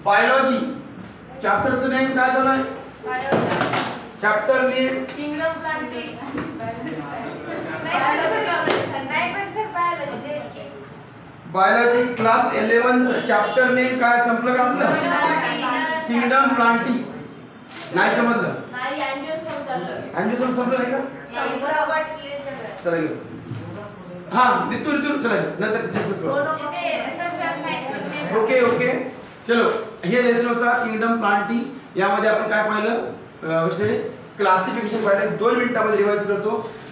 Biology चॅप्टरचं name काय झालं आहे? Chapter name kingdom Plantae. Biology class 11 chapter name काय संपलं का आपलं? Kingdom Plantae. नाही समजलं? नाही, अँजिओस्पर्म चालू आहे. अँजिओस्पर्म संपलं नाही का? चला घेऊ. हां ऋतू चला नंतर डिस्कस करू. ओके ओके चलो. हे लेसन होता किंगडम प्लांटी. यामध्ये आपण काय पाहिलं विषय क्लासिफिकेशन पाहिलं. 2 मिनिटांमध्ये रिवाइज करतो.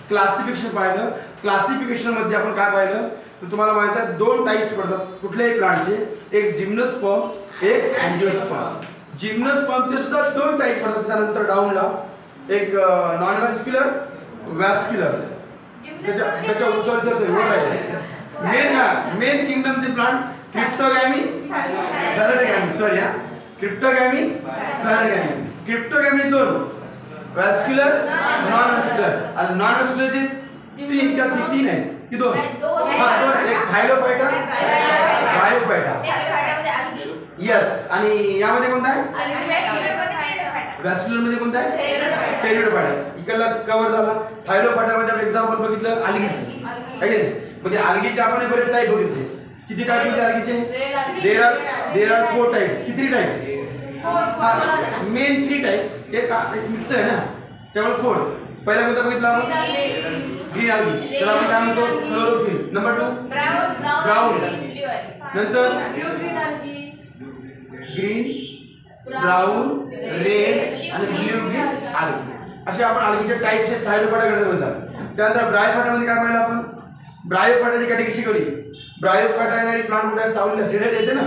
क्लासिफिकेशन पाहिलं. क्लासिफिकेशन मध्ये आपण काय पाहिलं तर तुम्हाला माहित आहे 2 टाइप्स पडतात कुठल्याही प्लांटचे. एक जिम्नोस्पर्म, एक अँजिओस्पर्म. जिम्नोस्पर्मचे सुद्धा 2 टाइप पडतात. त्यानंतर डाऊनला एक नॉन व्हॅस्क्युलर, व्हॅस्क्युलर. त्याच्या उंचावर मेन किंगडमचे प्लांट क्रिप्टोगॅमी, फॅलरगॅमी. सॉरी हा क्रिप्टोगॅमी, फॅलरगॅमी. क्रिप्टोगॅमी 2, व्हॅस्क्युलर, नॉन व्हॅस्क्युलर. आणि नॉन व्हॅस्क्युलरचे 3 आहेत की 2? हां 2. एक थायलोफायटा, बायोफायटा. यस. आणि यामध्ये कोणता आहे? व्हॅस्क्युलर मध्ये कोणता आहे? टेरिडोफायटा. इकडला कव्हर झाला. थायलोफायटामध्ये आपण एक्झाम्पल बघितलं अलगीचं आहे की नाही. म्हणजे अलगीचे आपण बरेच टाईप बघितले. किती टाईप होते अलगीचे? There are 4 types. किती टाइप्स? Main 3 types. एक मिक्स आहे ना त्यामुळे 4. पहिला कोणता बघितला आपण? Green algae. त्याला आपण काय म्हणतो? क्लोरोफिल. Number 2 brown. नंतर ग्रीन, ब्राउन, रेड आणि ब्ल्यू ग्रीन अलगी. असे आपण अलगीचे टाइप्स आहेत. थायरोफायटाकडे बोलतात. त्यानंतर ब्रायोफायटामध्ये काय पाहिलं आपण? ब्रायोफायटाची कॅटेगरी शिकवली. ब्रायोफायटा आणि प्लांट कुठे सावलीला शेडेड येते ना.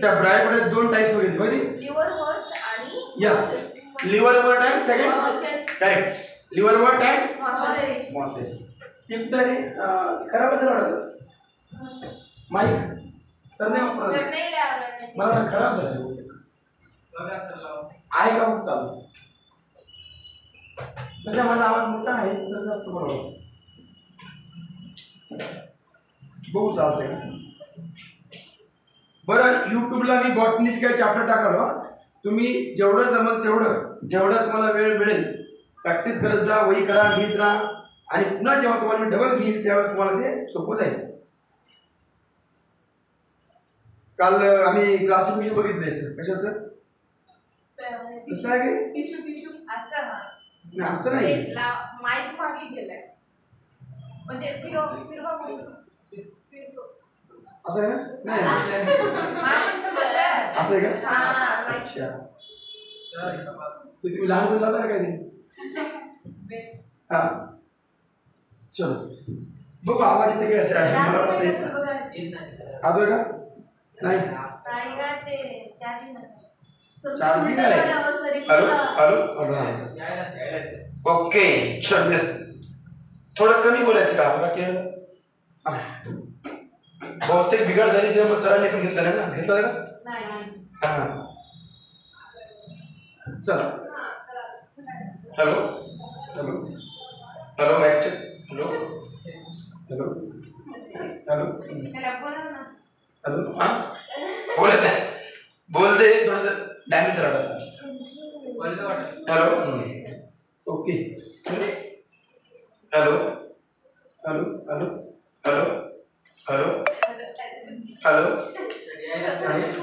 त्या ब्रायोफायटाचे 2 टाइप्स बघितले माहिती? लिव्हरवर्ट आणि yes liverwort and second correct. Liverwort and mosses. किती रे खराब झालं वाटतं माईक सर नाही वापरत. मला ना खराब झालं आहे का मग चालू. तसा माझा आवाज मोठा आहे तर जास्त बरोबर बघू चालतंय का? बरं यूट्यूबला मी बॉटनीचे काही चॅप्टर टाकालो. तुम्ही जेवढं जमल जेवढं तुम्हाला वेळ मिळेल प्रॅक्टिस करत जा. वही करा, लिहित राहा. आणि पुन्हा जेव्हा तुम्हाला मी डबल घेईल त्यावेळेस तुम्हाला ते सोपं जाईल. काल आम्ही क्लासिफिकेशन बघितलं कशाचं? कसं आहे की असं नाही माईक मागे गेलाय म्हणजे असं आहे ना? नाही असं आहे का? अच्छा तुम्ही लहान मुलं लावता काय ते? हा चलो बघू आवाज येते काय? असं मला पण नाही आजोय का? नाही चार्जिंग आहे. हॅलो ओके चल थोडं कमी बोलायचं का? बाकी बहुतेक बिघाड झाली तेव्हा मग सरांनी पण घेतलं नाही ना? घेतलं का? हां चला. Hello hello hello mike check. Hello hello hello hello हां बोलत आहे बोलते थोडंसं डॅमेज राहतं. Hello okay hello hello hello hello hello hello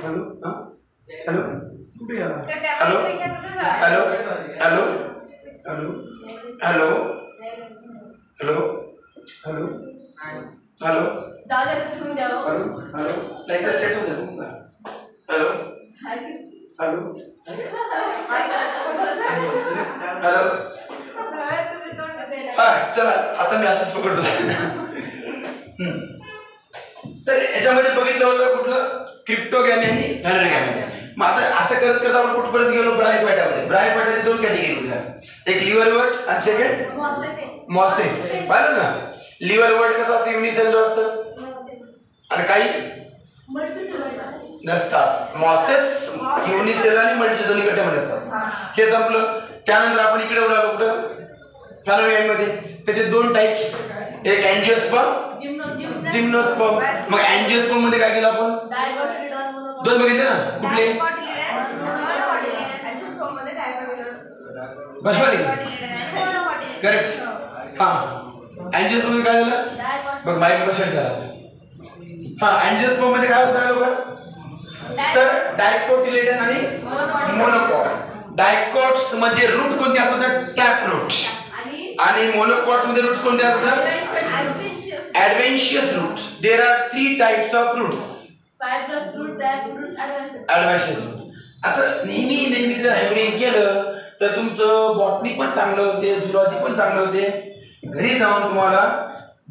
hello हां हॅलो कुठे गेला? Hello hello hello hello hello hello hello hello hello hello नाही तर सेट होतं तुमचा. हॅलो हॅलो हॅलो हां चला आता मी असंच पकडतो. तर याच्यामध्ये बघितलं होतं कुठलं? क्रिप्टोगॅमी आणि फॅलरगॅमी. मग आता असं करत करत आपण कुठपर्यंत गेलो? ब्रायोफायटामध्ये. ब्रायोफायटाचे 2 कॅटेगरी होत्या. एक लिव्हरवर्ट आणि सेकंड मॉसेस. पाहिलं ना? लिव्हरवर्ट कसं असतं? युनिसेल्युलर असतं आणि काही नसतात. मॉसेस युनिसेल्युलर आणि मल्टीसेल्युलर दोन्ही गटामध्ये असतात. हे संपलं. त्यानंतर आपण इकडे उडालो कुठं? फॅलरगॅमीमध्ये. त्याचे 2 टाइप्स. एक अँजिओस्पर्म, जिम्नोस्पर्म. मग अँजिओस्पर्म मध्ये काय केलं आपण? 2 बघितले ना? कुठले? बरोबर आहे करेक्ट. हा अँजिओस्पर्म मध्ये काय झालं बघ माईक बसेट झाला. हा अँजिओस्पर्म मध्ये काय होतं लोक तर डायकोटिलेडन आणि मोनोकॉट. डायकॉट्स मध्ये रूट कोणते असतात टॅप रूट आणि मोनोकॉट्स मध्ये रूट्स कोणते असतात adventitious roots. There are 3 types of roots. Adventitious root. असं नेहमी जर हॅमरिंग केलं तर तुमचं बॉटनी पण चांगलं होते झुलॉजी पण चांगलं होते. घरी जाऊन तुम्हाला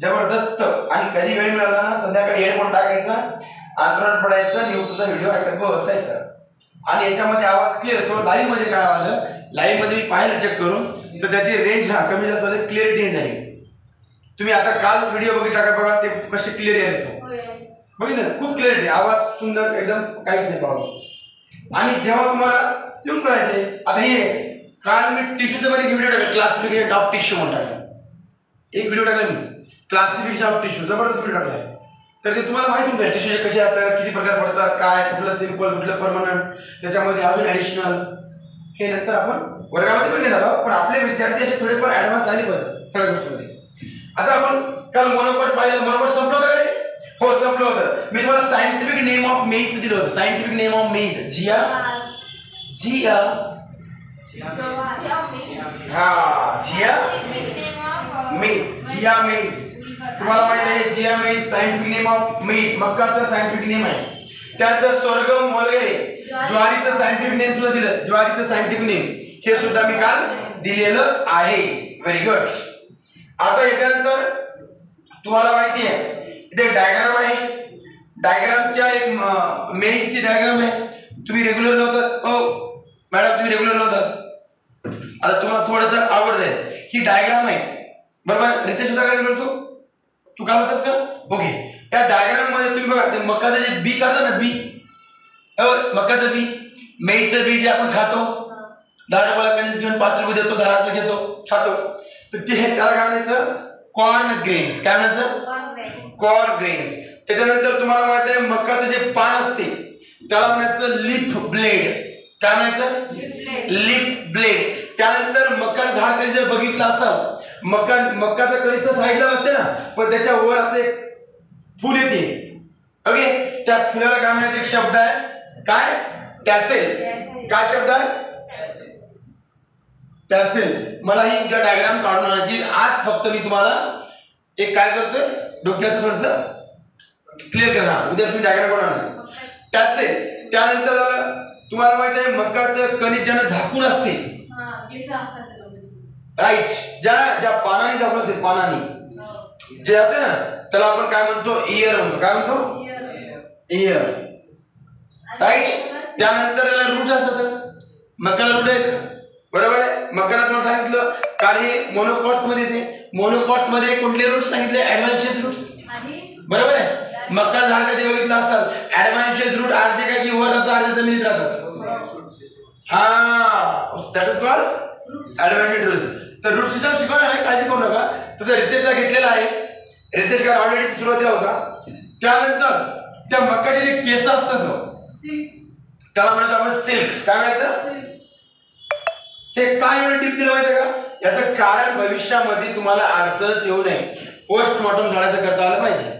जबरदस्त आणि कधी वेळ मिळाला ना संध्याकाळी हेडफोन टाकायचा अंतराळ पडायचं न्यूजचा व्हिडिओ ऐकत बसायचा आणि याच्यामध्ये आवाज क्लिअर येतो. लाईव्ह मध्ये काय आलं लाईव्ह मध्ये मी पाहिलं चेक करून तर त्याची रेंज कमी जास्त झाली क्लिअरिटी झाली. तुम्ही आता काल व्हिडिओ बघितला का बघा ते कसे क्लिअर येतो बघितलं खूप क्लिअरिटी आवाज सुंदर एकदम काहीच नाही प्रॉब्लेम. आणि जेव्हा तुम्हाला लिहून करायचे आता हे काल मी टिश्यूचं मध्ये व्हिडिओ टाकला क्लासिफिकेशन ऑफ टिश्यू म्हणून टाकला एक व्हिडिओ टाकला मी क्लासिफिकेशन ऑफ टिश्यू जबरदस्त व्हिडिओ टाकलाय. तर ते तुम्हाला माहिती होतं टिश्यूचे कसे असतात किती प्रकार पडतात काय कुठलं सिम्पल कुठलं परमनंट त्याच्यामध्ये अजून ऍडिशनल हे नंतर आपण वर्गामध्ये पण घेणार आहोत. पण आपले विद्यार्थी असे थोडेफार ऍडव्हान्स राहिले पाहिजे सगळ्या गोष्टीमध्ये. आता आपण काल मोनोकॉट पाहिलं मोनोकॉट संपलं होतं का रे हो संपलं होतं. मी तुम्हाला सायंटिफिक नेम ऑफ मेज दिलं होतं. सायंटिफिक नेम ऑफ मेज जिया हा जिया मेज तुम्हाला माहिती आहे जिया मेज सायंटिफिक नेम ऑफ मेज मक्काचा सायंटिफिक नेम आहे. त्यानंतर स्वर्गम वगैरे ज्वारीचं सायंटिफिक नेम सुद्धा दिलं ज्वारीचं सायंटिफिक नेम हे सुद्धा मी काल दिलेलं आहे. Very good. आता याच्यानंतर तुम्हाला माहिती आहे इथे डायग्राम आहे. डायग्रामच्या एक मेजची डायग्राम आहे. तुम्ही रेग्युलर नव्हतात हो मॅडम तुम्ही रेग्युलर नव्हतात आता तुम्हाला थोडंसं आवड जाईल. ही डायग्राम आहे बरोबर रितेश सुद्धा काय करतो तू काय होतास का ओके. त्या डायग्राम मध्ये तुम्ही बघा ते मकाचं जे बी काढतात ना बी मकाचं बी मेजचं बी जे आपण खातो 10 रुपयाला कणीस घेऊन 5 रुपये देतो 10चं घेतो खातो तर ते त्याला काय म्हणायचं कॉर्न ग्रेन्स. काय म्हणायचं कॉर्न ग्रेन्स. त्याच्यानंतर तुम्हाला माहिती आहे मकाचं जे पान असते त्याला म्हणायचं लिफ ब्लेड. काय म्हणायचं लिफ ब्लेड. त्यानंतर मका झाड कधी जर बघितलं असाल मकाचं कणीस तर साईडला असते ना पण त्याच्या वर असे फुल येते ओके. त्या फुलाला काय म्हणायचं एक शब्द आहे काय टॅसेल. काय शब्द आहे टॅसेल. मला ही डायग्राम काढून आणायची आज फक्त मी तुम्हाला एक काय करतोय डोक्याचं थोडंसं क्लिअर करणार उद्या तुम्ही डायग्राम काढून आणा टॅसेल. त्यानंतर तुम्हाला माहिती आहे मकाचं कणीस ज्यानं झाकून असते राईट ज्या पानाने झाकून असते पानाने जे असते ना त्याला आपण काय म्हणतो इयर म्हणतो. काय म्हणतो इयर राईट. त्यानंतर त्याला रूट असतात मकाला रूट आहेत बरोबर आहे. मकाला तुम्हाला सांगितलं कारण हे मोनोकॉट्स मध्ये येते. मोनोकॉट्स मध्ये कुठले रूट्स सांगितले ऍडव्हान्शियस रूट्स बरोबर आहे. मका झाड कधी बघितलं असाल ऍडव्हान्शियस रूट अर्धे काय की वर राहतात अर्धे जमिनीत राहतात हा दॅट इज कॉल्ड ऍडव्हान्शियस रूट्स. तर रूट सिस्टम शिकवणार आहे काळजी करू नका. तसं रितेशला घेतलेला आहे. रितेश का ऑलरेडी सुरुवातीला होता. त्यानंतर त्या मकाचे जे केस असतात त्याला म्हणतो आपण सिल्क्स. काय म्हणायचं हे काय एवढं टिप दिलं माहिती का याचं कारण भविष्यामध्ये तुम्हाला अडचणच येऊ नये पोस्टमॉर्टम झाडाचं करता आलं पाहिजे.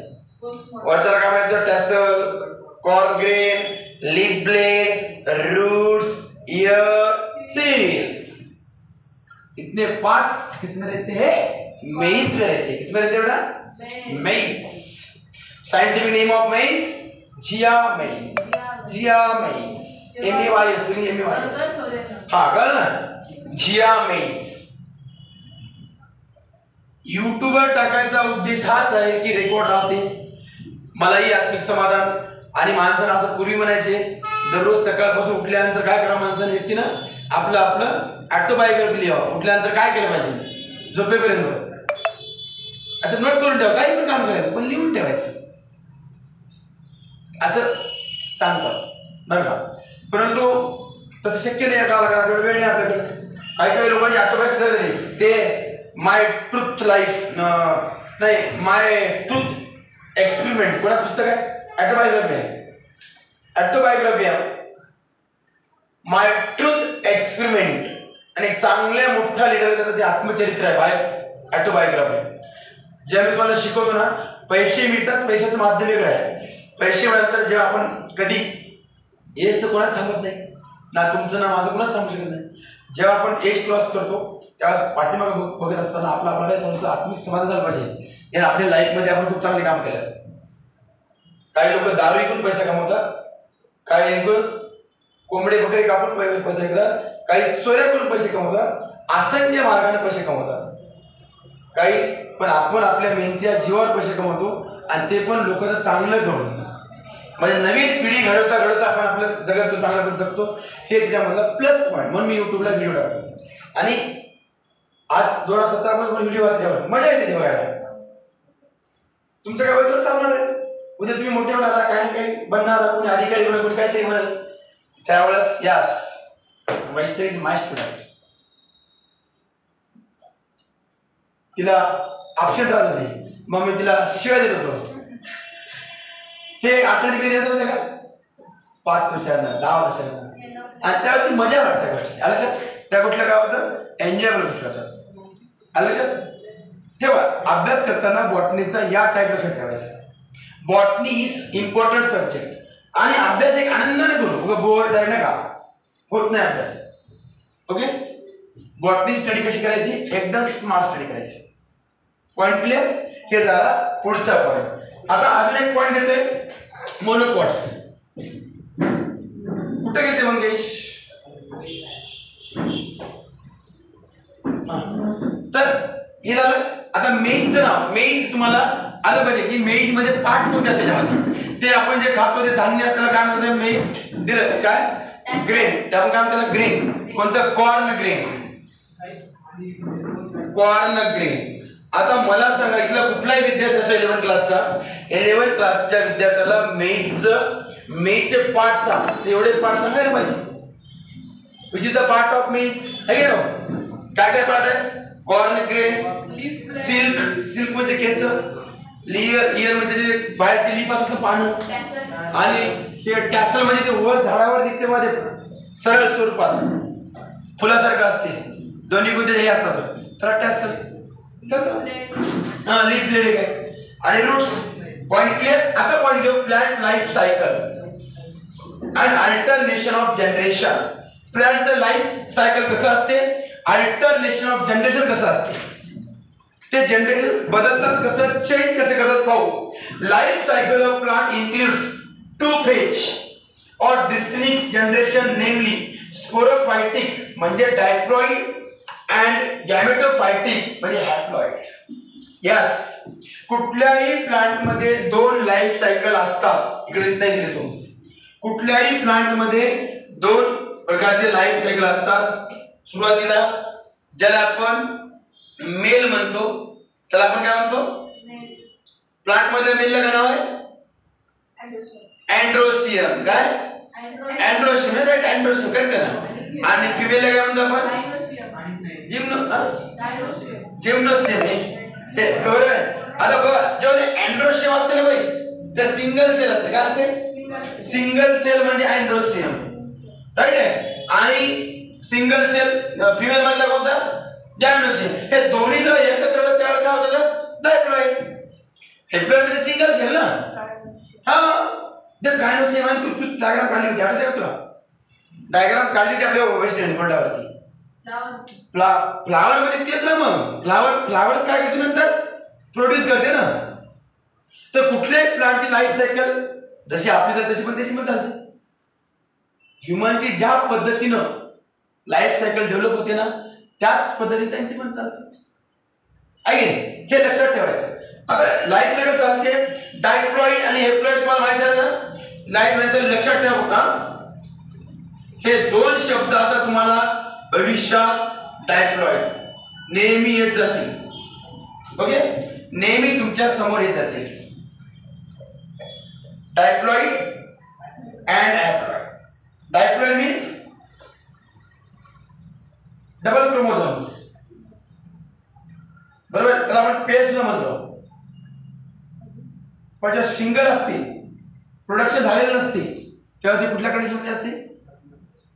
वरच्याला काय म्हणायचं tassel corn grain leaf blade roots ear silks इतने पार्ट्स किसमें रहते हैं मेज में रहते हैं. किसमें रहते हैं बेटा मेज. साइंटिफिक नेम ऑफ मेज जिया मेज. जिया मेज एमएवाई स्पेलिंग एमएवाई हा कळलं ना जिया मेज. यूट्यूबवर टाकायचा उद्देश हाच आहे की रेकॉर्ड राहते मलाही आत्मिक समाधान. आणि माणसानं असं पूर्वी म्हणायचे दररोज सकाळपासून उठल्यानंतर काय करा माणसाने व्यक्तीनं आपलं ऑटोबायोग्राफी लिहावं. उठल्यानंतर काय केलं पाहिजे झोपेपर्यंत असं नोट करून ठेवा. काही पण काम करायचं पण लिहून ठेवायचं असं सांगतात बरं का. परंतु तसं शक्य नाही काळाला वेळ नाही आपल्याकडे. काही लोकांची ऑटोबायोग्राफी ते माय ट्रूथ लाईफ नाही माय ट्रूथ एक्सपेरिमेंट कोणाचं पुस्तक आहे ऑटोबायोग्राफी आहे. ऑटोबायोग्राफी आहे माय ट्रूथ एक्सपेरिमेंट आणि एक चांगल्या मोठा लिडर त्याचं ते आत्मचरित्र आहे, ऑटोबायोग्राफी. जे मी तुम्हाला शिकवतो ना, पैसे मिळतात, पैशाचं माध्यम वेगळं आहे. पैसे मिळाल्यानंतर जेव्हा आपण कधी एज तर कोणाच थांबत नाही ना, तुमचं ना माझं कोणाच थांबू शकत नाही. जेव्हा आपण एज क्रॉस करतो तेव्हा पाठीमागे बघत असताना आपल्याला थोडंसं आत्मिक समाधान झालं पाहिजे. याने आपल्या लाईफमध्ये आपण खूप चांगले काम केलं. काही लोक दारू विकून पैसा कमवतात, काही लोक कोंबडे बकरे कापून पैसे विकतात, काही चोऱ्या करून पैसे कमवतात, असंख्य मार्गाने पैसे कमवतात काही. पण आपण आपल्या मेहनतीच्या जीवावर पैसे कमवतो आणि ते पण लोकांचं चांगलं करून, म्हणजे नवीन पिढी घडवता घडवता आपण आपल्या जगात चांगला पण जगतो. हे त्याच्यामधला प्लस पॉईंट म्हणून मी युट्यूबला व्हिडिओ टाकतो. आणि आज 2017 पासून व्हिडिओ त्याच्यावर मजा येते ते बघायला. तुमच्या गावात चालणार आहे, उद्या तुम्ही मोठे होणार, काही ना काही बनणार, कोणी अधिकारी होणार, कोणी काहीतरी म्हणाल, त्यावेळेस यास वैष्णवी इज माय स्टुडंट. तिला ऑप्शन राहत होती, मग मी तिला शिवाय देत होतो. हे आठवणी कधी येत होते का? 5 वर्षांना, 10 वर्षांना. आणि त्यावेळी मजा वाटते त्या गोष्टी. आलं त्या गोष्टीला काय होतं, एन्जॉयबल गोष्टी वाटतात. आलं लक्षात ठेवा. अभ्यास करताना बॉटनीचा या टाईप लक्षात ठेवायचा. बॉटनी इज इम्पॉर्टंट सब्जेक्ट आणि अभ्यास एक आनंदाने करू, बोर्ड आहे ना का होत नाही अभ्यास. ओके, बॉटनी स्टडी कशी करायची, एकदम स्मार्ट स्टडी करायची. Point clear. हे झाला पुढचा पॉइंट. आता अजून एक पॉइंट येतोय, मोनोकॉट्स. कुठे गेले मंगेश? तर हे झालं. आता मेजचं नाव, मेज तुम्हाला आलं पाहिजे की मेज मध्ये पार्ट कोणत्या त्याच्यामध्ये. ते आपण जे खातो ते धान्य असताना काय म्हणतात, मेज दिलं काय, ग्रेन. आपण काय म्हणतात ग्रेन. कोणतं, कॉर्न ग्रेन, कॉर्न ग्रेन. आता मला सांगा, इथला कुठलाही विद्यार्थी असतो 11th क्लासचा, 11th क्लासच्या विद्यार्थ्याला मेजचे पार्ट सांग, तेवढे पार्ट सांगायला पाहिजे. Which is the part of मेज, है ना? काय काय पार्ट आहेत, कॉर्न ग्रेन, सिल्क, सिल्क म्हणजे केस, इयर म्हणजे बाहेरची लीफ असतं पानं, आणि हे टॅसल म्हणजे ते वर झाडावर निघते मध्ये सरळ स्वरूपात फुलासारखं असते, दोन्ही कोणते हे असतात तर टॅसल. हा, लीफ ब्लेड काय आणि रूट्स. Point clear. आता पॉइंट घेऊ, plant life cycle and alternation of generation. प्लांटचं लाईफ सायकल कसं असते, अल्टरनेशन ऑफ जनरेशन कसं असते, ते जनरेशन बदलतात कसं, चेंज कसे करतात पाहू. Life cycle of plant includes 2 phase और डिस्टिंक्ट जनरेशन, नेमली स्पोरोफायटिक म्हणजे डायप्लॉइड अँड गॅमेटोफायटिक म्हणजे हॅप्लॉइड. यस, कुठल्याही प्लांट मध्ये 2 लाईफ सायकल असतात. इकडे नाही दिले तो. कुठल्याही प्लांट मध्ये 2 प्रकारचे लाईफ सायकल असतात. सुरुवातीला ज्याला आपण मेल म्हणतो, त्याला आपण काय म्हणतो, प्लांट मध्ये मेलला काय नाव आहे, अँड्रोसियम. काय, अँड्रोसियम, राईट, अँड्रोसियम करेक्ट ना. आणि फिमेलला काय म्हणतो आपण, जिम्नोसियम. हे बरोबर आहे. आता बघा, जेव्हा अँड्रोसियम असते ना बाई, ते सिंगल सेल असते. काय असते, सिंगल सेल म्हणजे अँड्रोसियम, राईट आहे. आणि सिंगल सेल फिमेल मधला कोणता, गॅमेटोसियम. हे दोन्ही जर एकत्र आले त्यावर काय होतं, डायप्लॉइड. हॅप्लॉइड म्हणजे सिंगल सेल ना. हा, ते गायनोसियम. आणि तू डायग्राम काढली होती, आठवते का तुला? डायग्राम काढली होती आपल्या वेस्टर्न बोर्डावरती. फ्लावर मध्ये तेच ना, मग फ्लावरच काय करते नंतर, प्रोड्यूस करते ना. तर कुठल्याही प्लांटची लाईफ सायकल जशी आपली जाते तशी पण त्याची पण चालते. ह्युमनची ज्या पद्धतीनं लाईफ सायकल डेव्हलप होते ना, त्याच पद्धतीने त्यांची पण चालते. आहे हे लक्षात ठेवायचं. आता लाईफ सायकल चालते, डायप्लॉइड आणि हेप्लॉइड तुम्हाला माहिती आहे ना. लाईफ सायकल लक्षात ठेवा का, हे 2 शब्द आता तुम्हाला भविष्यात डायप्लॉइड नेहमी येत जातील. ओके, नेहमी तुमच्या समोर येत जातील. Diploid and haploid. Diploid means double chromosomes, बरोबर. त्याला आपण पेअर सुद्धा म्हणतो. पण जेव्हा सिंगल असते, प्रोडक्शन झालेलं नसते, तेव्हा ती कुठल्या कंडिशन मध्ये असते,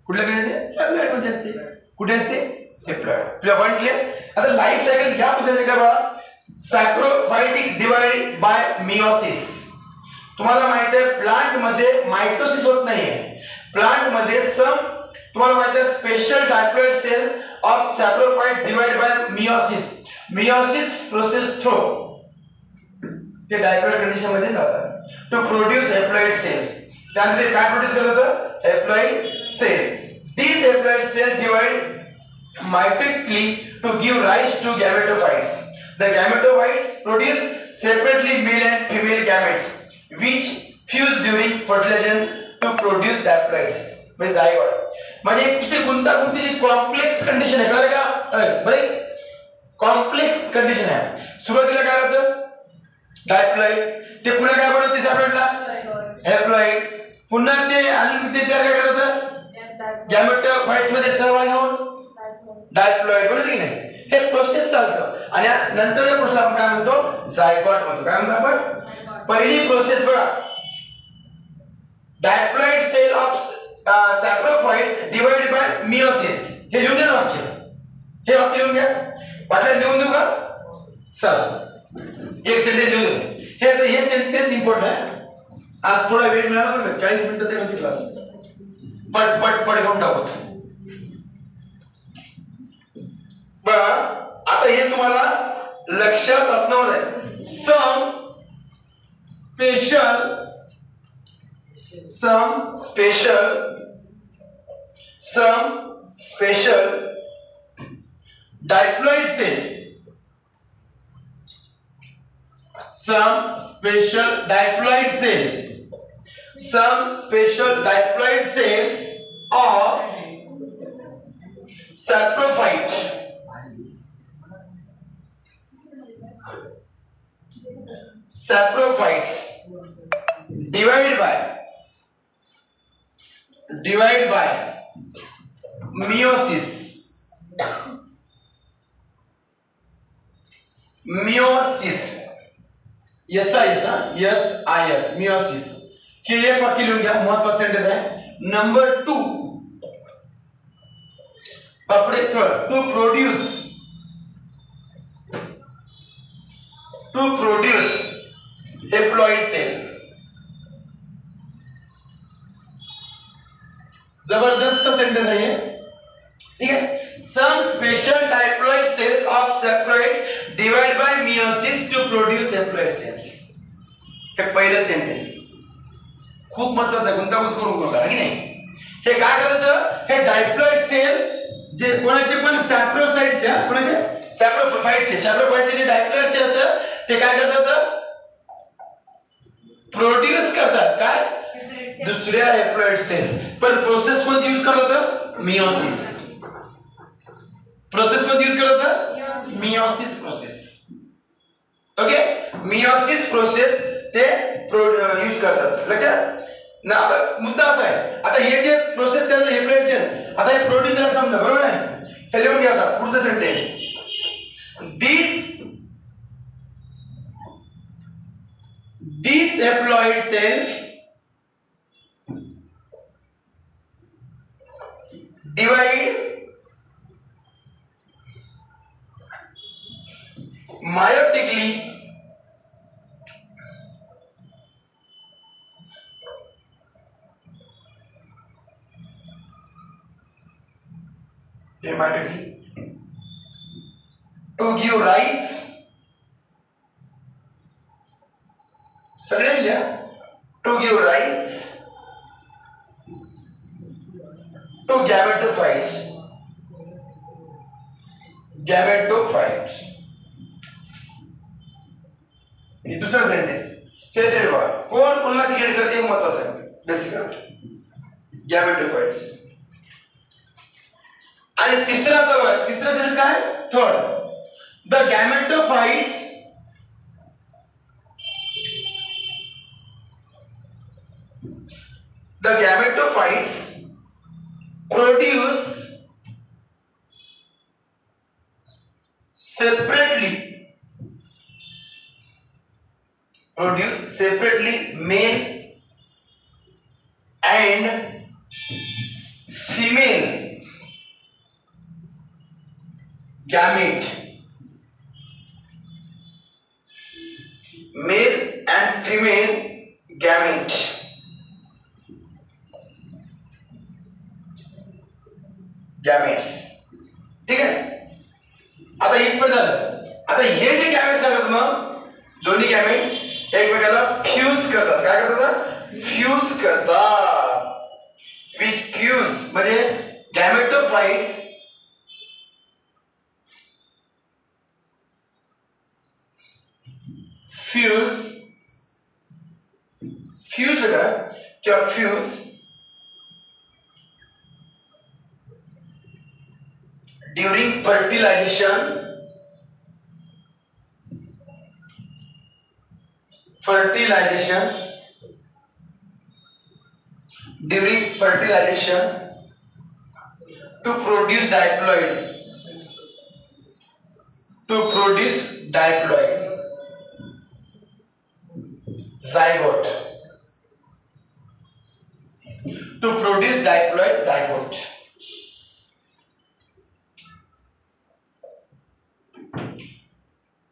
कुठल्या कंडिशन मध्ये असते, कुठे असते, haploid. तुला पॉइंट क्लियर. आता लाईफ सायकल या पद्धतीने काय बघा, सॅप्रोफायटिक डिवाइड बाय मियोसिस. तुम्हाला माहित आहे प्लांट मध्ये मायटोसिस होत नाहीये. प्लांट मध्ये तुम्हाला माहित आहे special diploid cells of saprophyte divide by meiosis. Meiosis process through ते डायप्लॉइड कंडिशन मध्ये जातात टू प्रोड्यूस हॅप्लॉइड सेल्स. त्यानंतर काय प्रोड्यूस करतात, haploid cells. These haploid cells divide mitotically to give rise to gametophytes. The gametophytes produce separately male and female gametes which fuse during fertilization to produce diploids. म्हणजे zygote. म्हणजे किती गुंतागुंतीची complex condition आहे, कळलं का? बरे complex condition आहे. सुरुवातीला काय होतं, डायप्लॉइड, ते पुन्हा काय बनवते आपल्याला हॅप्लॉइड, पुन्हा ते आणि ते तयार काय करतात गॅमेटोफाइट मध्ये सहभागी होऊन डायप्लॉइड बनवते की नाही. हे प्रोसेस चालतं आणि नंतर या प्रोसेसला आपण काय म्हणतो, झायगॉट म्हणतो. काय म्हणतो आपण, पहिली प्रोसेस बघा, diploid cell of saprophytes divide by meiosis. हे लिहून घ्या ना वाक्य, हे वाक्य लिहून घ्या. वाटल्यास लिहून देऊ का, चला एक सेंटेन्स लिहून देऊ. हे सेंटेन्स इम्पॉर्टंट आहे. आज थोडा वेळ मिळाला बरं, 40 मिनिटं तरी होती क्लास. पट घेऊन टाकत. बघा आता हे तुम्हाला लक्षात असणार आहे. Some special diploid cell, some special diploid cells of saprophyte divide by meiosis SIS meiosis. हे एक वाक्य लिहून घ्या, महत्त्वाचं सेंटेन्स आहे. Number 2 to produce haploid cell. जबरदस्त सेंटेन्स आहे हे, ठीक आहे. some special diploid cells of saprophyte divide by meiosis to produce haploid cells. हे पहिलं सेंटेन्स खूप महत्त्वाचं आहे, गुंतागुंत करू नका की नाही. हे काय करतं, हे डायप्लॉइड सेल जे कोणाचे पण सॅप्रोसाइटच्या, कोणाचे सॅप्रोफाइटचे जे डायप्लॉइड सेल असतात ते काय करतात, प्रोड्यूस करतात काय, दुसऱ्या हॅप्लॉइड सेल्स. पण प्रोसेस कोणती यूज करत होतं, मियोसिस. प्रोसेस कोणती यूज करत होतं, meiosis process. Okay, meiosis process ते यूज करतात. लक्षात ना. आता मुद्दा असा आहे, आता हे जे प्रोसेस त्याला हॅप्लॉइड सेल आता हे प्रोड्यूस झालं समजा, बरोबर आहे. हे लिहून घ्या. आता पुढचं sentence, these haploid cells divide meiotically to give rise to give rise to gametophytes. ये दूसरा सेंटेन्स कैसे बघा, कोण कोणाला क्रिएट करते हे महत्त्वाचं आहे. Basically gametophytes. आणि तिसरा सेंटेन्स काय, third, the gametophytes produce separately male and female gamete, male and female gamete. Gametes. ठीक आहे. आता इथपर्यंत झालं. आता हे जे गॅमेट्स लागतात मग दोन्ही गॅमेट एकमेकाला फ्यूज करतात. काय करतात? फ्यूज करतात. विच फ्यूज म्हणजे गॅमेटोफाइट्स फ्यूज वगैरह किंवा fuse during fertilization to produce diploid zygote,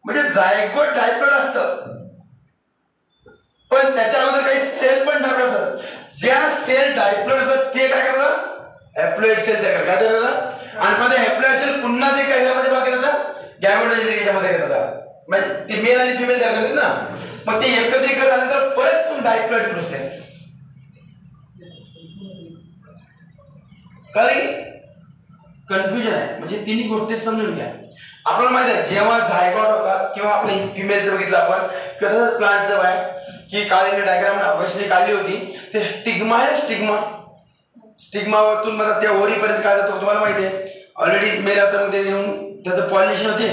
म्हणजे जायगोट डायप्लॉइड असतं पण त्याच्यामध्ये काही सेल पण डायप्लॉइड असतात. ज्या सेल डायप्लॉइड असतात ते काय करतात? हॅप्लॉइड सेल तयार करतात. काय तयार करतात? आणि मध्ये हॅप्लॉइड सेल पुन्हा ते कशामध्ये भाग घेतात? गॅमेटोफाइटमध्ये घेतात. म्हणजे ते मेल आणि फिमेल तयार करतात ना, मग ते एकत्रीकरण झाल्यानंतर परत डायप्लॉइड प्रोसेस. काही कन्फ्युजन आहे म्हणजे तिन्ही गोष्टी समजून घ्या. आपल्याला माहिती आहे जेव्हा झायगॉट होतात किंवा आपल्या फिमेलचं बघितलं आपण किंवा तसंच प्लांटचं आहे की काल डायग्राम वैष्णवी काढली होती. ते स्टिग्मा आहे. स्टिग्मावरतून मला त्या ओरीपर्यंत काय जातो तुम्हाला माहिती आहे. ऑलरेडी मेल असतात मग ते येऊन त्याचं पॉलिनेशन होते.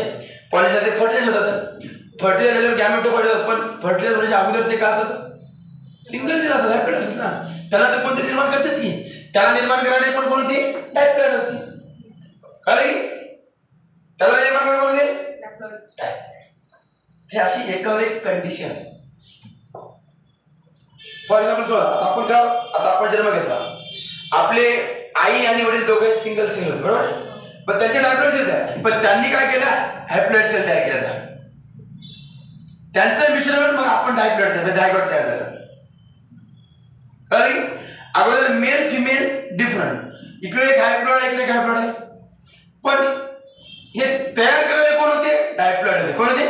पॉलिनेशन ते फर्टिलाइज होतात. फर्टिलाइज झाल्यावर गॅमेटोफाइट होतात. पण फर्टिलाइज होण्याच्या अगोदर ते काय असतात? सिंगल सेल असतात. हॅप्लॉइड असतात ना. त्याला तर कोणतरी निर्माण करतेच की. त्याला निर्माण करायला पण कोण होती? डायप्लॉइड होती. कळलं? त्याला निर्माण करायला कोण होते? हे अशी एकावर एक कंडिशन. फॉर एक्झाम्पल आता आपण जन्म घेतला. आपले आई आणि वडील दोघे सिंगल होते बरोबर. पण त्यांचे डायप्लॉइड सेल आहे. पण त्यांनी काय केलं? हॅप्लॉइड सेल तयार केला. त्यांचं मिश्रण मग आपण डायप्लॉइड जायगोट तयार झालं. कळलं? अगोदर मेल फिमेल डिफरंट. इकडे एक हॅप्लॉइड इकडे एक हॅप्लॉइड आहे. पण हे तयार करायला कोण होते? डायप्लॉइड होते. कोण होते?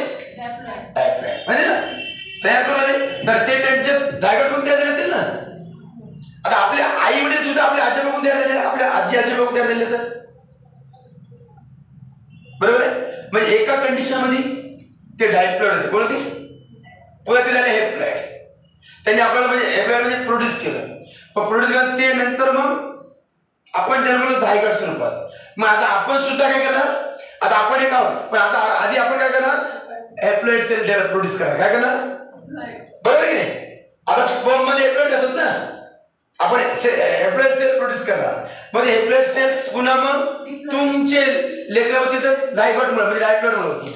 डायप्लॉइड. म्हणजे ना तयार करायला तर ते त्यांचे जायगोट कोण तयार झाले असतील ना. आता आपले आई वडील सुद्धा आपल्या आजोबा कोण तयार झाले? आपल्या आजी आजोबा कोण तयार झाले तर बरोबर आहे. म्हणजे एका कंडिशन मध्ये ते डायप्लॉइड होते. कोण होते? पुन्हा ते झाले हॅप्लॉइड. त्यांनी आपल्याला म्हणजे हॅप्लॉइड म्हणजे प्रोड्यूस केलं. पण प्रोड्यूस केलं ते नंतर मग आपण जन्मलो झायगोट स्वरूपात. मग आता आपण सुद्धा काय करणार? आता आपण एक आहोत पण आता आधी आपण काय करणार? हॅप्लॉइड सेल प्रोड्यूस करणार. काय करणार? बरोबर की नाही. आता स्पर्म मध्ये हॅप्लॉइड असतात ना. आपण हॅप्लॉइड सेल प्रोड्यूस करणार. मग हॅप्लॉइड सेल्स पुन्हा मग तुमचे लेकरामध्ये तर झायगोट म्हणजे डायप्लॉइड होती.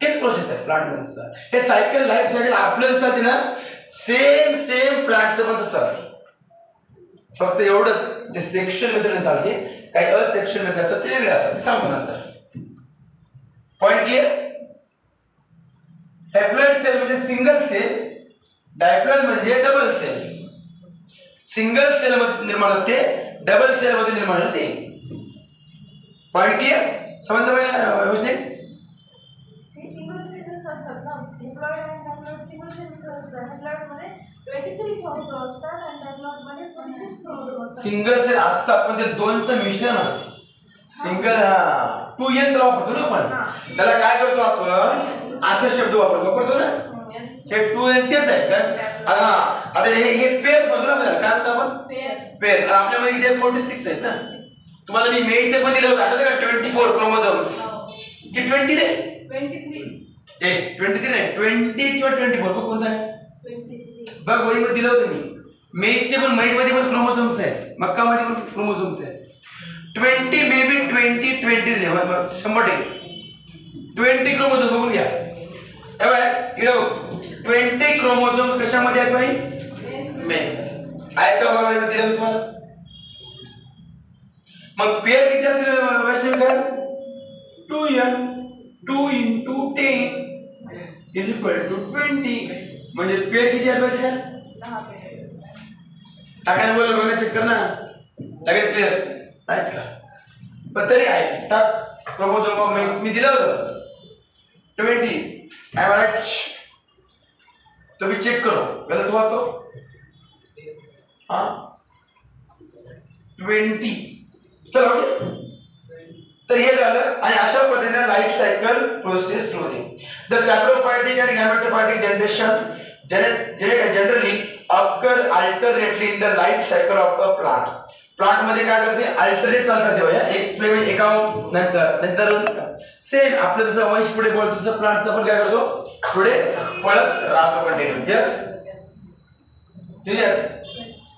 तेच प्रोसेस आहे प्लांट मध्ये सुद्धा. हे सायकल लाईफ सायकल आपलं असतात ना. सेम प्लांटचं पण तसं आहे. फक्त एवढंच ते सेक्शुअल मेथडने चालते. काही असेक्शुअल मेथड असतात ते वेगळे असतात. सांगतो नंतर. Point clear. हॅप्लॉइड सेल म्हणजे सिंगल सेल. डायप्लॉइड म्हणजे डबल सेल. सिंगल सेल मध्ये निर्माण होते. डबल सेल मध्ये निर्माण होते. Point clear. समजलं व्यवस्थित? सिंगल सेल्स असतात ना. हॅप्लॉइड आणि डायप्लॉइड सिंगल सेल्स असतात. हॅप्लॉइड मध्ये 23 क्रोमोझोम असतात आणि डायप्लॉइड मध्ये 26 क्रोमोझोम असतात. सिंगल सेल असतात पण ते दोनचं मिश्रण असतं. सिंगल 2n ला वापरतो ना आपण. त्याला काय करतो आपण? असा शब्द वापरतो ना. हे 2n तेच आहे का? आता हे पेअर्स म्हणतो ना आपल्याला. काय म्हणतो आपण? पेअर. आपल्यामध्ये किती 46 आहेत ना. तुम्हाला मी मेलचे पण दिलं होतं आठवतं का? 24 क्रोमोझोम्स की 20 रे? 23. 23 नाही 20 किंवा 24 बघ कोणता आहे? 23. बघ वरीमध्ये दिलं होतं मी. मेलचे पण मध्ये पण क्रोमोझोम्स आहेत. मक्कामध्ये पण क्रोमोझोम्स आहेत. 20 मे बी 20 100%. 20 क्रोमोझोम बघून घ्या. इकडे 20 क्रोमोझोम्स कशामध्ये आहेत भाई? मेल आहेत का? बघा दिलं मी तुम्हाला. मग पेअर किती असतील Vaishnavi? 2n 2 into 10 is equal to 20 म्हणजे पेयर किती आहे पाहिजे 10 पेयर टाकायला बोल बघा चेक कर ना लगेच क्लिअर नाहीच का पण तरी आहे टाक क्रोमोझोम मी दिलं होतं 20 आई राइट तो भी चेक करो गलत हुआ तो हाँ 20 चलो ओके तर हे झालं आणि अशा पद्धतीने लाईफ सायकल प्रोसेस होते the saprophytic and gametophytic generation generally occur alternately in the life cycle of a plant plant मध्ये काय करते अल्टरनेट चालतात तेव्हा एक म्हणजे एका नंतर सेम आपलं जसं वंश पुढे बोलतो तसं प्लांटचं पण काय करतो पुढे पळत राहतो कंटिन्यू यस ठीक आहे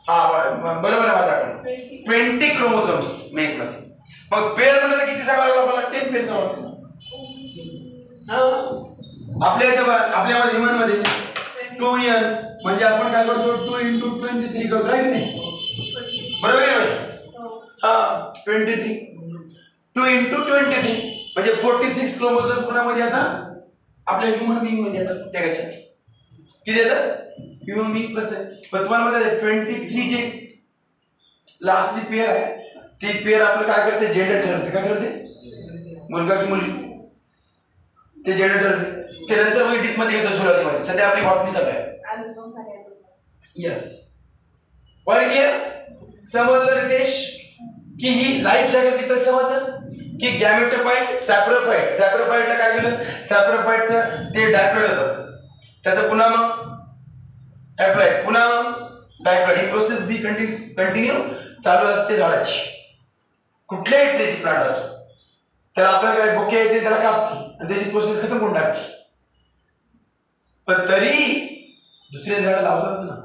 हा बरोबर आहे माझ्याकडे 20 क्रोमोझोम्स मेस मध्ये मग पेअर मध्ये किती सांगावं लागलं आपल्याला 10 पेअर सांगावं आपल्यामध्ये ह्युमन मध्ये 2n म्हणजे आपण काय करतो 2 into 23 करतो आहे की नाही बरोबर आहे हा 23 2 into 23 म्हणजे 46 क्रोमोझोम कोणामध्ये आता आपल्या ह्युमन बीइंग मध्ये येतात त्याच्यात किती येतात ह्युमन बीइंग प्लस पण तुम्हाला माहिती आहे 23 जे लास्टची पेअर आहे ती पेअर आपलं काय करते जेंडर ठरवते काय करते मुलगा की मुलगी ते जेंडर ठरवते ते नंतर मग डीप मध्ये येतो झुलॉजी मध्ये सध्या आपली बॉटनी चालू आहे यस वर क्लियर समजलं रितेश की ही लाईफ सायकल किती समजलं की गॅमेटोफाइट सॅप्रोफाइटला काय केलं सॅप्रोफाइटचं ते डायप्लॉइड होतं त्याचं पुन्हा मग ॲप्लॉइड पुन्हा डायप्लॉइड ही प्रोसेस बी कंटिन्यू चालू असते झाडाची कुठल्याही ट्रीची प्लांट असो त्याला आपल्याला काय बोके येते त्याला कापते आणि त्याची प्रोसेस खतम करून टाकते पण तरी दुसरे झाड लावतातच ना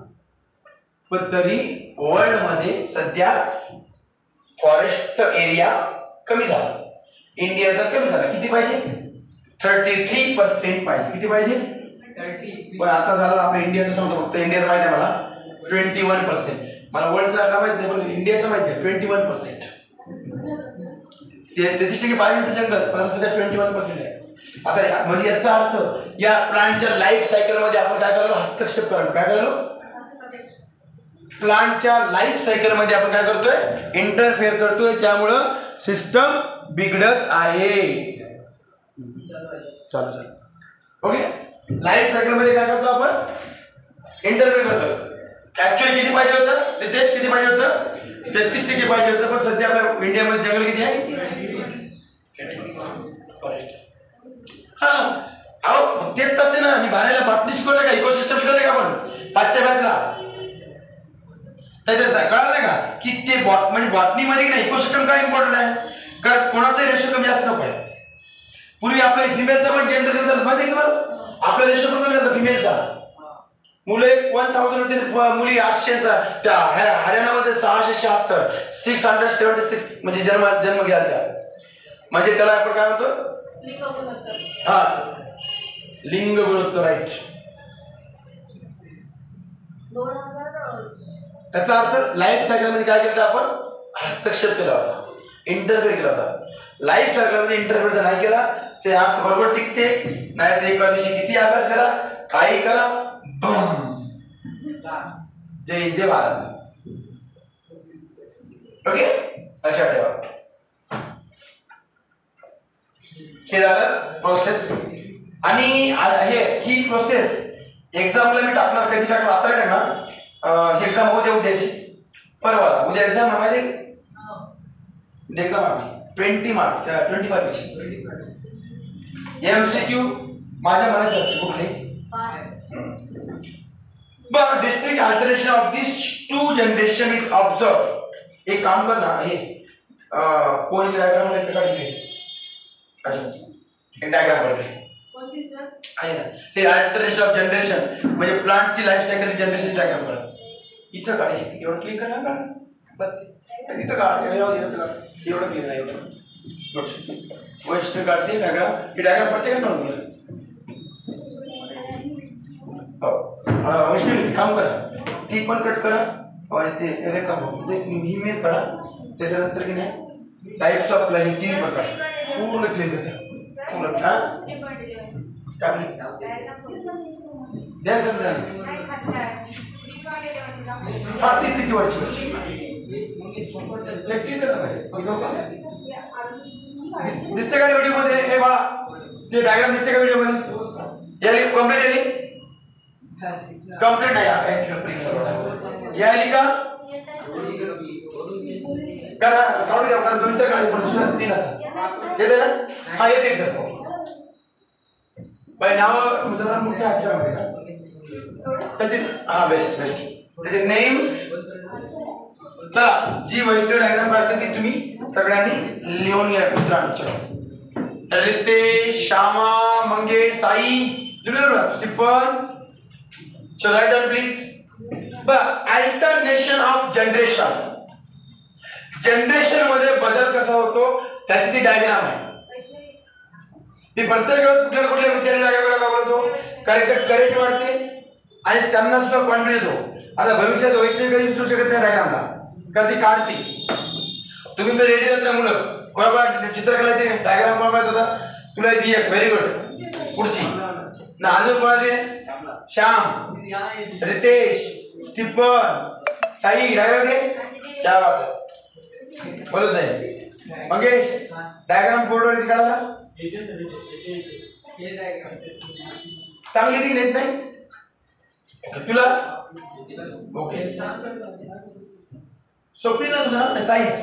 पण तरी वर्ल्ड मध्ये सध्या फॉरेस्ट एरिया कमी झाला इंडियाचा कमी झाला किती पाहिजे 33% पाहिजे किती पाहिजे 30 पण आता झालं आपल्या इंडियाचं सांगतो फक्त इंडियाचं माहिती आहे मला 21% मला वर्ल्डचा आकडा माहिती नाही पण इंडियाचा माहिती आहे 21% 33% पाहिजे जंगल पण सध्या 21% आहे आता म्हणजे याचा अर्थ या प्लांटच्या लाईफ सायकल मध्ये आपण काय करायला हस्तक्षेप करायला काय करायला प्लांटच्या लाईफ सायकल मध्ये आपण काय करतोय इंटरफेअर करतोय त्यामुळं सिस्टम बिघडत आहे चालू ओके लाईफ सायकल मध्ये काय करतो आपण इंटरफेअर करतो ऍक्च्युअली किती पाहिजे होतं रितेश किती पाहिजे होतं 33% पाहिजे होतं पण सध्या आपल्या इंडियामध्ये जंगल किती आहे हा अहो तेच असते ना मी बाहेरला बातमी शिकवलं का इकोसिस्टम शिकवलं का आपण 5च्या बॅचला त्याच्या कळालं का की ते म्हणजे बॉटनीमध्ये नाही इकोसिस्टम काय इम्पॉर्टंट आहे कारण कोणाचा रेशो कमी जास्त नको आहे पूर्वी आपल्या फिमेलचा पण जेंडर कमी झालं माहिती आहे तुम्हाला आपला रेशो पण कमी झाला फिमेलचा मुलं 1000 होते मुली 800 त्या हरियाणामध्ये 676 676 म्हणजे जन्म घ्याल त्या म्हणजे त्याला आपण काय म्हणतो हा लिंग गुणोत्तर राईट त्याचा अर्थ लाईफ सायकल मध्ये काय केलं आपण हस्तक्षेप केला होता इंटरफेअर केला होता लाईफ सायकल मध्ये इंटरफेअर जर नाही केला ते अर्थ बरोबर टिकते नाही तर एका दिवशी किती अभ्यास करा काही करा जय भारत ओके लक्षात ठेवा हे झालं प्रोसेस आणि ही प्रोसेस एक्झामला मी टाकणार कधी टाकणार आता टाकणार ही एक्झाम होते उद्याची परवा उद्या एक्झाम आहे माहिती एक्झाम आहे 20 मार्च 25 MCQ माझ्या मनाची असते कुठली but distinct alteration of these two generation is observed एक काम कर ना हे कोणी डायग्राम ला काढले अच्छा एक डायग्राम काढले कोणती सर आहे ना हे अल्टरेशन ऑफ जनरेशन म्हणजे प्लांट ची लाईफ सायकल जनरेशन डायग्राम काढ इथं काढ एवढं क्लिक करा का बस इथं काढ एवढं क्लिक आहे एवढं गोष्ट काढते डायग्राम ही डायग्राम पडते का म्हणून वैष्णवी काम करा ती पण कट करा ते रेखा ही मेल करा त्याच्यानंतर की नाही टाइप्स ऑफ लाईन 3 प्रकार पूर्ण क्लिअर कर पूर्ण हा काय म्हणले द्या समजा हा ती किती वर्षी दिसते का व्हिडिओ मध्ये हे बाळा ते डायग्राम दिसते का व्हिडिओ मध्ये याली कंप्लीट याली कंप्लीट आहे याली का करा काढू द्या कारण दोन चार काढू पण दुसरा तीन आता येते ना हा येते सर बाय नाव जरा मोठ्या अक्षरामध्ये का त्याचे हा बेस्ट बेस्ट त्याचे नेम्स चला जी वैशिष्ट्य डायग्राम काढते ती तुम्ही सगळ्यांनी लिहून घ्या मित्रांनो चला रितेश श्यामा मंगेश साई स्टीफन चला write down please alternation of generation generation मध्ये बदल कसा होतो त्याची ती डायग्राम आहे ती प्रत्येक वेळेस कुठल्या विद्यार्थ्याला वापरतो करेक्ट वाढते आणि त्यांना सुद्धा कॉन्फिडन्स येतो आता भविष्यात वैष्णवी कधी विसरू शकत नाही डायग्रामला का ती काढती तुम्ही तर रेडी होता मुलं कोणा चित्रकलाचे डायग्राम कोण माहित होता तुला ती एक व्हेरी गुड पुढची ना अजून कोणाला श्याम रितेश स्टीफन साई डायग्राम दे क्या बात है बोलत जाईल मंगेश डायग्राम बोर्डवर काढायला चांगली ती नेत नाही तुला ओके सोपी ना तुझं साईज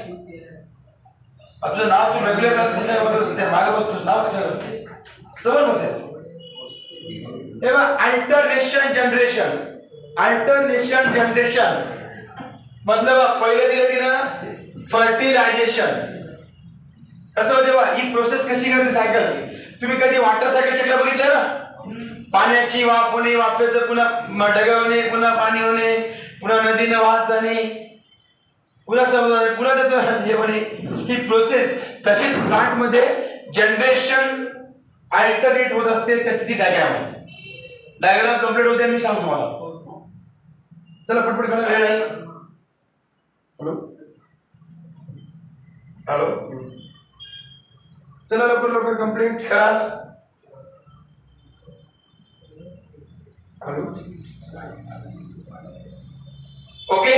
तुझं नाव तू रेग्युलर कशाबद्दल मागे बसतोस नाव कशाला सवय बसायचं तेव्हा अल्टरनेशन जनरेशन मतलब पहिले दिलं तिनं फर्टिलायझेशन कसं तेव्हा ही प्रोसेस कशी करते सायकल तुम्ही कधी वॉटर सायकल चक्र बघितलं ना पाण्याची वाफ होणे वाफेचं पुन्हा ढगावणे पुन्हा पाणी होणे पुन्हा नदीने वाहत जाणे पुन्हा समुद्र पुन्हा त्याचं हे होणे ही प्रोसेस तशीच प्लांट मध्ये जनरेशन अल्टरनेट होत असते त्याची ती डायग्राम कंप्लीट होते मी सांगतो तुम्हाला चला पटपट करा वेळ आहे हॅलो हॅलो चला लवकर कंप्लीट करा हॅलो ओके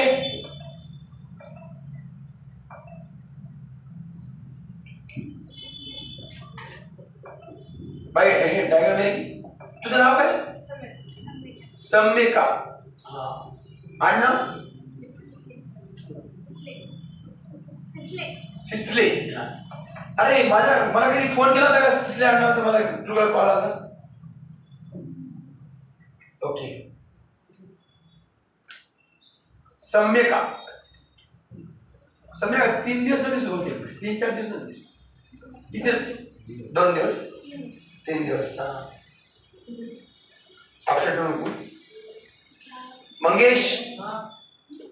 भाई हे डायग्राम आहे तुझं नाव काय सम्यका आडनाव सिसले अरे मला कधी फोन केला होता का सिसले आडनाव मला तुला कॉल आला ओके सम्यका 3 दिवस नव्हते बहुतेक 3-4 दिवस नव्हते इथे 2 दिवस 3 दिवस मंगेश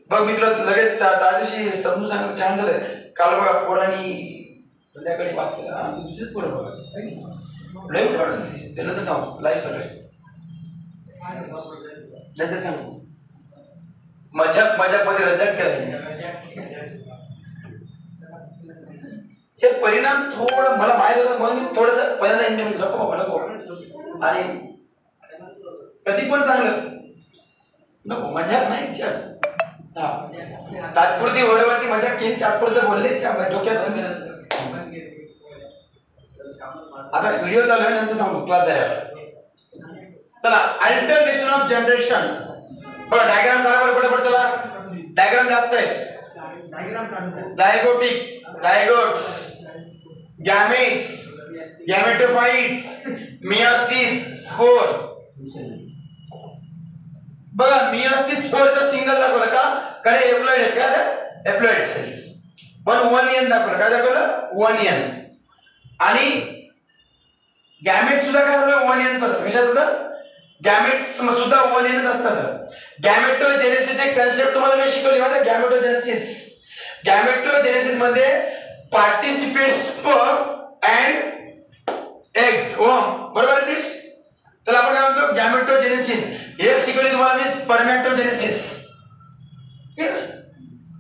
बघ मित्र लगेच त्या दिवशी समजून सांगितलं छान झालं काल बघा पोरांनी संध्याकाळी बात केला दुसरीच पोरं बघा लय उठावलं ते नंतर सांगू लाईव्ह सगळे नंतर सांगू मजाकमध्ये रजक केला हे परिणाम थोडं मला माहित होतं म्हणून मी थोडस पहिल्यांदा इंटरव्ह्यू नको आणि कधी पण चांगलं नको मजाक नाही तात्पुरती वरवरची मजाक केली तात्पुरतं बोलले डोक्यात आता व्हिडिओ चालू आहे नंतर सांगू क्लास झाल्यावर चला अल्टरनेशन ऑफ जनरेशन बघा डायग्राम काढा पटापट चला डायग्राम जास्त आहे जायगोटिक जायगोट्स गॅमेट्स गॅमेटोफाइट्स मियोसिस स्पोर बघा मियोसिस स्पोर तर सिंगल दाखवलं का कारण एप्लॉइड आहेत का एप्लॉइड सेल्स पण 1 एन दाखवलं काय दाखवलं 1 एन आणि गॅमेट सुद्धा काय झालं 1 एन असतं कशाचं गॅमेट्स सुद्धा 1 एन असतात गॅमेटोजेनेसिस एक कन्सेप्ट तुम्हाला मी शिकवली माझा गॅमेटोजेनेसिस मध्ये पार्टिसिपेट स्पर्म अँड एग्स ओम बरोबर आहे तर आपण काय म्हणतो गॅमेटोजेनेसिस एक शिकवली तुम्हाला मी स्पर्मॅटोजेनेसिस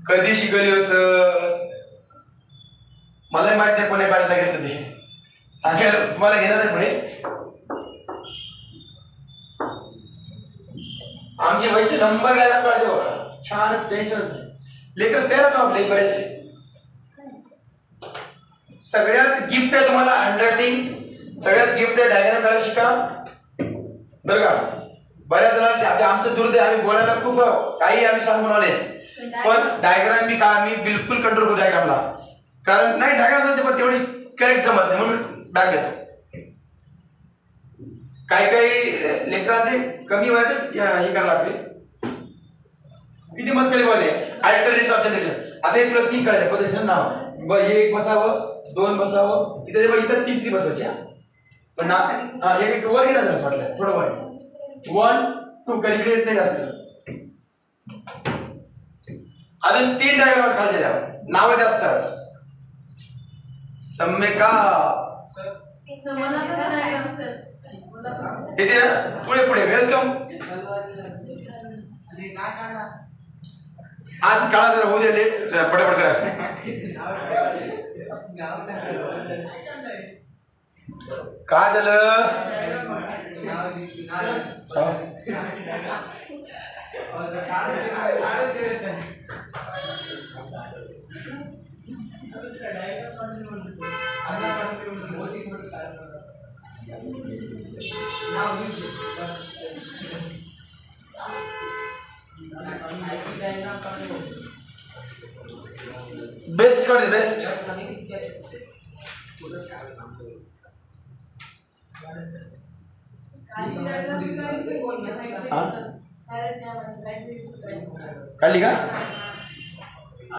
कधी शिकवली हो सर मला माहित नाही कोणी भाषा घेतलं ते सांगायला तुम्हाला घेणार आहे पुढे. आमचे वैश्य नंबर घ्यायला पाहिजे बघा. छानच टेन्शन लेकर तयार ना आपले बरेचसे. सगळ्यात गिफ्ट आहे तुम्हाला हँडरायटिंग. सगळ्यात गिफ्ट आहे डायग्राम काढायला शिका बरं का. बऱ्याच जणांना आमचं दुर्दैव आम्ही बोलायला खूप काही आम्ही सांगून आलेच, पण डायग्राम मी बिलकुल कंट्रोल करू डायग्रामला. कारण नाही डायग्राम पण तेवढी करेक्ट जमत नाही म्हणून बॅग घेतो. काही लेकरांना ते कमी वयात हे करायला लागते. किती मस्करी मध्ये अल्टरनेशन ऑफ जनरेशन. आता हे तुला 3 कळाले पोझिशन नाव. हे एक बसावं, 2 बसावं, इथं तिसरी बसवायची. पण ना एक वर गेला जरा वाटल्यास थोडं वर 1 2 करीकडे येत नाही जास्त. अजून 3 डायग्राम खालचे द्या. नावं जास्त सम्यका येते ना. पुढे पुढे वेलकम. आज काळा जरा होऊ दे लेट पटापट करा. काय झालं बेस्ट काढ बेस्ट. काढली का.